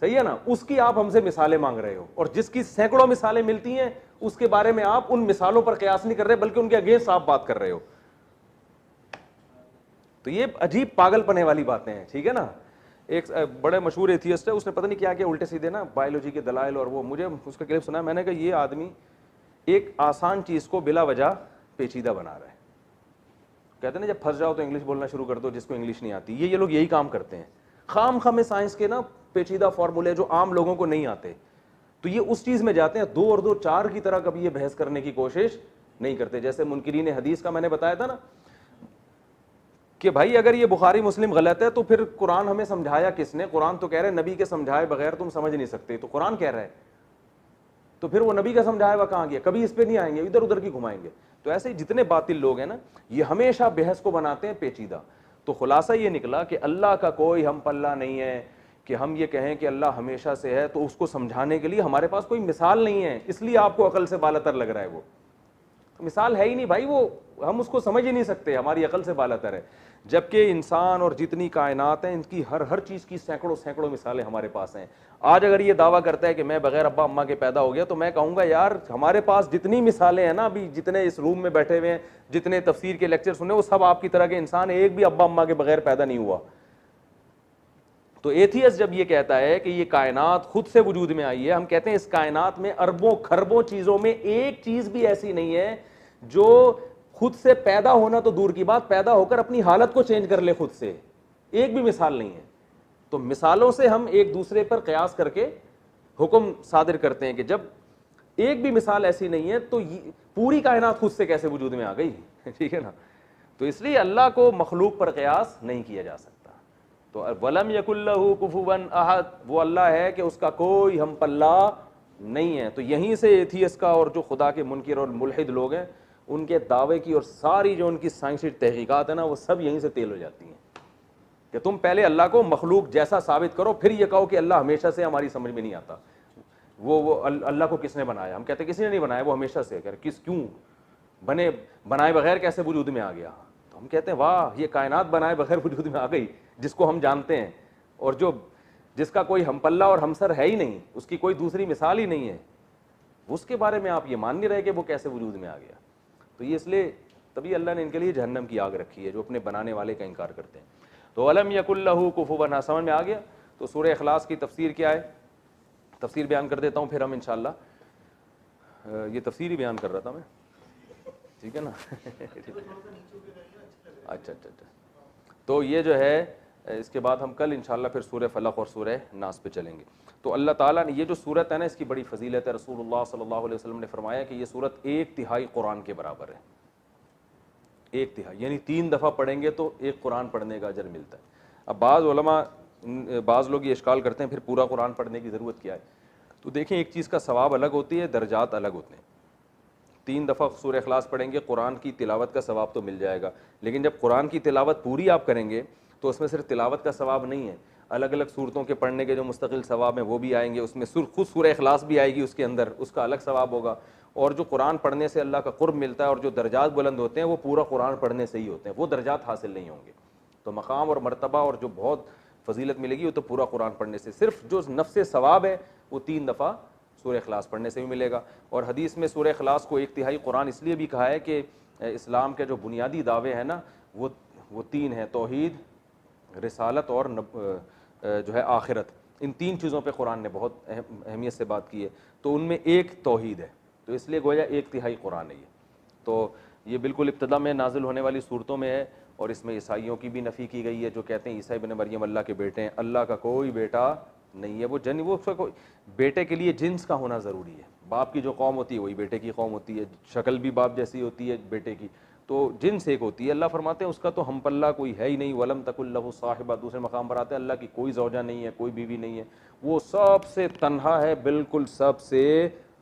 صحیح ہے نا, اس کی آپ ہم سے مثالیں مانگ رہے ہو, اور جس کی سینکڑوں مثالیں ملتی ہیں اس کے بارے میں آپ ان مثالوں پر قیاس نہیں کر رہے بلکہ ان کے اگینسٹ آپ بات کر رہے ہو. تو یہ عجیب پاگل پنے والی باتیں ہیں, ٹھیک ہے نا. ایک بڑے مشہور ایتھیسٹ ہے, اس نے پتہ نہیں کیا کیا الٹے سیدھے نا بایولوجی کے دلائل, اور وہ مجھے اس کا کلپ سنا, میں نے کہا یہ آدمی ایک آسان چیز کو بلا وجہ پیچیدہ بنا رہا ہے. کہتے ہیں نا جب پھنس جاؤ تو انگلش بولنا شروع کر دو جس کو انگلش نہیں آتی, یہ لوگ یہی کام کرتے ہیں. خام خام سائنس کے نا پیچیدہ فارمولے جو عام لوگوں کو نہیں آتے, تو یہ اس چیز میں جاتے ہیں, 2 اور 2 4 کی طرح کبھی یہ بحث کرنے کی کوشش نہیں کرتے. جیسے منکرین حدیث کا میں نے بتایا تھا نا, کہ بھائی اگر یہ بخاری مسلم غلط ہے تو پھر قرآن ہمیں سمجھایا کس نے؟ قرآن تو کہہ رہے نبی کے سمجھائے بغیر تم سمجھ نہیں سکتے، تو قرآن کہہ رہا ہے، تو پھر وہ نبی کا سمجھایا ہوا کہاں گیا؟ کبھی اس پہ نہیں آئیں گے، ادھر ادھر کی گھمائیں گے۔ تو ایسے ہی جتنے باطل لوگ ہیں نا، یہ ہمیشہ بحث کو بناتے ہیں پیچیدہ۔ تو خلاصہ یہ نکلا کہ اللہ کا کوئی ہم پلہ نہیں ہے کہ ہم یہ کہیں کہ اللہ ہمیشہ سے ہے، تو اس کو سمجھانے کے لیے ہمارے پاس کوئی مثال نہیں ہے، اس لیے آپ کو عقل سے بالاتر لگ رہا ہے۔ وہ مثال ہے ہی نہیں بھائی، وہ ہم اس کو سمجھ ہی نہیں سکتے، ہماری عقل سے بالاتر ہے۔ جبکہ انسان اور جتنی کائنات ہیں ان کی ہر چیز کی سینکڑوں مثالیں ہمارے پاس ہیں۔ آج اگر یہ دعویٰ کرتا ہے کہ میں بغیر ابا اماں کے پیدا ہو گیا، تو میں کہوں گا یار ہمارے پاس جتنی مثالیں ہیں نا، ابھی جتنے اس روم میں بیٹھے ہوئے ہیں، جتنے تفسیر کے لیکچر سنے، وہ سب آپ کی طرح کے انسان، ایک بھی ابا اماں کے بغیر پیدا نہیں ہوا۔ تو ایتھیس جب یہ کہتا ہے کہ یہ کائنات خود سے وجود میں آئی ہے، ہم کہتے ہیں اس کائنات میں اربوں کھربوں چیزوں میں ایک چیز بھی ایسی نہیں ہے جو خود سے پیدا ہونا تو دور کی بات، پیدا ہو کر اپنی حالت کو چینج کر لے خود سے، ایک بھی مثال نہیں ہے۔ تو مثالوں سے ہم ایک دوسرے پر قیاس کر کے حکم صادر کرتے ہیں کہ جب ایک بھی مثال ایسی نہیں ہے تو پوری کائنات خود سے کیسے وجود میں آ گئی؟ ٹھیک ہے نا؟ تو اس لیے اللہ کو مخلوق پر قیاس نہیں کیا جا سکتا۔ تو وَلَمْ يَكُنْ لَهُ كُفُوًا أَحَدٌ، وہ اللہ ہے کہ اس کا کوئی ہم پلہ نہیں ہے۔ تو یہیں سے ایتھیس کا اور جو خدا کے منکر اور ملحد لوگ ہیں ان کے دعوے کی اور ساری جو ان کی سائنسی تحقیقات ہیں نا، وہ سب یہیں سے تیل ہو جاتی ہیں کہ تم پہلے اللہ کو مخلوق جیسا ثابت کرو، پھر یہ کہو کہ اللہ ہمیشہ سے، ہماری سمجھ میں نہیں آتا۔ وہ اللہ کو کس نے بنایا؟ ہم کہتے ہیں کسی نے نہیں بنایا، وہ ہمیشہ سے ہے۔ کیوں بنائے بغیر کیسے وجود میں آ گیا؟ تو ہم کہتے ہیں واہ، یہ کائنات بنائے بغیر وجود میں آ گئی، جس کو ہم جانتے ہیں اور جس کا کوئی ہم پلہ اور ہمسر ہے ہی نہیں، اس کی کوئی دوسری مثال ہی نہیں ہے، اس کے بارے میں آپ یہ مان نہیں رہے کہ وہ کیسے وجود میں آ گیا۔ تو یہ اس لیے تبھی اللہ نے ان کے لیے جہنم کی آگ رکھی ہے، جو اپنے بنانے والے کا انکار کرتے ہیں۔ تو وَلَمْ يَكُنْ لَهُ كُفُوًا أَحَدٌ، سمجھ میں آ گیا؟ تو سورہ اخلاص کی تفسیر کیا ہے؟ تفسیر بیان کر دیتا ہوں، پھر ہم انشاءاللہ یہ تفسیر ہی بیان کر رہا تھا میں، ٹھیک ہے نا؟ اچھا، تو یہ جو ہے اس کے بعد ہم کل انشاءاللہ پھر سورہ فلق اور سورہ ناس پہ چلیں گے۔ تو اللہ تعالیٰ نے یہ جو صورت ہے نا، اس کی بڑی فضیلت ہے۔ رسول اللہ صلی اللہ علیہ وسلم نے فرمایا کہ یہ صورت 1/3 قرآن کے برابر ہے، 1/3، یعنی 3 دفعہ پڑھیں گے تو ایک قرآن پڑھنے کا اجر ملتا ہے۔ اب بعض لوگ یہ اشکال کرتے ہیں پھر پورا قرآن پڑھنے کی ضرورت کیا ہے؟ تو دیکھیں ایک چیز کا ثواب الگ ہوتی ہے، درجات الگ ہوتے ہیں۔ 3 دفعہ سورہ اخلاص پڑھیں گے، قرآن کی تلاوت کا ثواب تو مل جائے گا، لیکن جب قرآن کی تلاوت پوری آپ کریں گے تو اس میں صرف تلاوت کا ثواب نہیں ہے، الگ الگ صورتوں کے پڑھنے کے جو مستقل ثواب ہیں وہ بھی آئیں گے، اس میں خود سورہ اخلاص بھی آئے گی، اس کے اندر اس کا الگ ثواب ہوگا۔ اور جو قرآن پڑھنے سے اللہ کا قرب ملتا ہے اور جو درجات بلند ہوتے ہیں وہ پورا قرآن پڑھنے سے ہی ہوتے ہیں، وہ درجات حاصل نہیں ہوں گے۔ تو مقام اور مرتبہ اور جو بہت فضیلت ملے گی وہ تو پورا قرآن پڑھنے سے، صرف جو نفس ثواب ہے وہ 3 دفعہ سورہ اخلاص پڑھنے سے بھی ملے گا۔ اور حدیث میں سورہ اخلاص کو 1/3 قرآن اس لیے بھی کہا ہے کہ اسلام کے جو بنیادی دعوے ہیں نا وہ 3 ہیں، توحید، رسالت اور جو ہے آخرت۔ ان 3 چیزوں پہ قرآن نے بہت اہمیت سے بات کی ہے، تو ان میں ایک توحید ہے، تو اس لیے گویا 1/3 قرآن ہے یہ۔ تو یہ بالکل ابتدا میں نازل ہونے والی صورتوں میں ہے، اور اس میں عیسائیوں کی بھی نفی کی گئی ہے جو کہتے ہیں عیسیٰ ابن مریم اللہ کے بیٹے ہیں۔ اللہ کا کوئی بیٹا نہیں ہے، وہ بیٹے کے لیے جنس کا ہونا ضروری ہے، باپ کی جو قوم ہوتی ہے وہی بیٹے کی قوم ہوتی ہے، شکل بھی باپ جیسی ہوتی ہے بیٹے کی، تو جنس ایک ہوتی ہے۔ اللہ فرماتے ہیں اس کا تو ہم پلہ کوئی ہے ہی نہیں، وَلَمْ تَكُن لَهُ صَاحِبَةٌ، دوسرے مقام پر آتے ہیں اللہ کی کوئی زوجہ نہیں ہے، کوئی بیوی نہیں ہے، وہ سب سے تنہا ہے، بالکل سب سے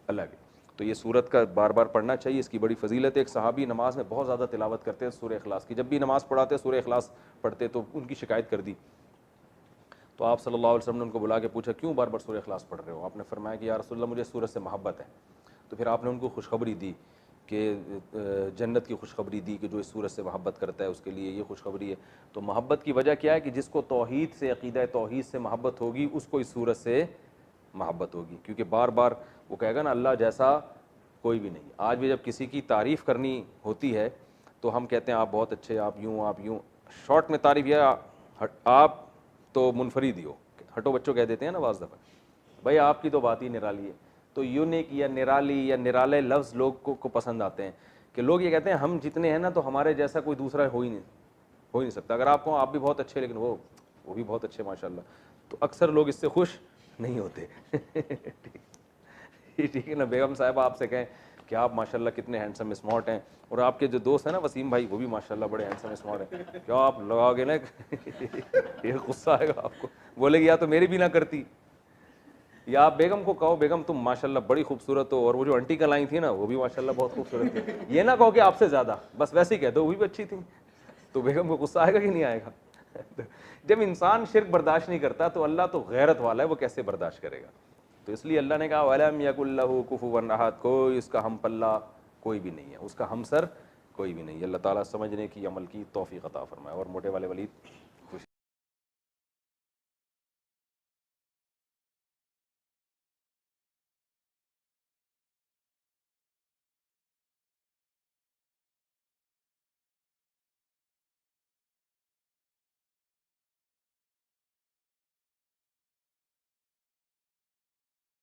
الگ ہے۔ تو یہ سورت کا بار بار پڑھنا چاہیے، اس کی بڑی فضیلت ہے۔ ایک صحابی نماز میں بہت زیادہ تلاوت کرتے ہیں سورہ اخلاص کی، جب بھی نماز پڑھاتے سورہ اخلاص پڑھتے تو ان کی شکایت کر دی، تو آپ صلی اللہ علیہ وسلم نے ان کو بلا کے پوچھا کیوں بار بار سورہ اخلاص پڑھ رہے ہو؟ آپ نے فرمایا کہ یا رسول اللہ مجھے سورت سے محبت ہے۔ تو پھر آپ نے ان کو خوشخبری دی کہ جنت کی خوشخبری دی کہ جو اس سورت سے محبت کرتا ہے اس کے لیے یہ خوشخبری ہے۔ تو محبت کی وجہ کیا ہے کہ جس کو توحید سے، عقیدہ توحید سے محبت ہوگی اس کو اس سورت سے محبت ہوگی، کیونکہ بار بار وہ کہے گا نا اللہ جیسا کوئی بھی نہیں۔ آج بھی جب کسی کی تعریف کرنی ہوتی ہے تو ہم کہتے ہیں آپ بہت اچھے، آپ یوں، شارٹ میں تعریف یہ آپ تو منفرد ہی ہو، ہٹو بچوں کہہ دیتے ہیں نا بعض دفعہ، بھائی آپ کی تو بات ہی نرالی ہے۔ تو یونیک یا نرالی یا نرالے لفظ لوگ کو پسند آتے ہیں، کہ لوگ یہ کہتے ہیں ہم جتنے ہیں نا تو ہمارے جیسا کوئی دوسرا ہو ہی نہیں سکتا۔ اگر آپ کو آپ بھی بہت اچھے لیکن وہ بھی بہت اچھے ماشاءاللہ، تو اکثر لوگ اس سے خوش نہیں ہوتے۔ ٹھیک ہے نا؟ بیگم صاحبہ آپ سے کہیں کہ آپ ماشاءاللہ کتنے ہینڈسم اسمارٹ ہیں, اور آپ کے جو دوست ہیں نا وسیم بھائی, وہ بھی ماشاءاللہ بڑے ہینڈسم اسمارٹ ہیں, کیا آپ لگا گے نا یہ غصہ آئے گا آپ کو, بولے گی یا تو میری بھی نہ کرتی, یا آپ بیگم کو کہو بیگم تم ماشاءاللہ بڑی خوبصورت ہو, اور وہ جو آنٹی کا لائن تھی نا وہ بھی ماشاءاللہ بہت خوبصورت تھی, یہ نہ کہو کہ آپ سے زیادہ, بس ویسے ہی کہہ دو وہ بھی اچھی تھی, تو بیگم کو غصہ آئے گا کہ نہیں آئے گا؟ جب انسان شرک برداشت نہیں کرتا تو اللہ تو غیرت والا ہے, وہ کیسے برداشت کرے گا؟ تو اس لیے اللہ نے کہا وَلَمْ يَكُن لَّهُ كُفُوًا أَحَدٌ, کوئی اس کا ہم پلہ کوئی بھی نہیں ہے, اس کا ہم سر کوئی بھی نہیں ہے. اللہ تعالیٰ سمجھنے کی عمل کی توفیق عطا فرمائے. اور موٹے والے ولید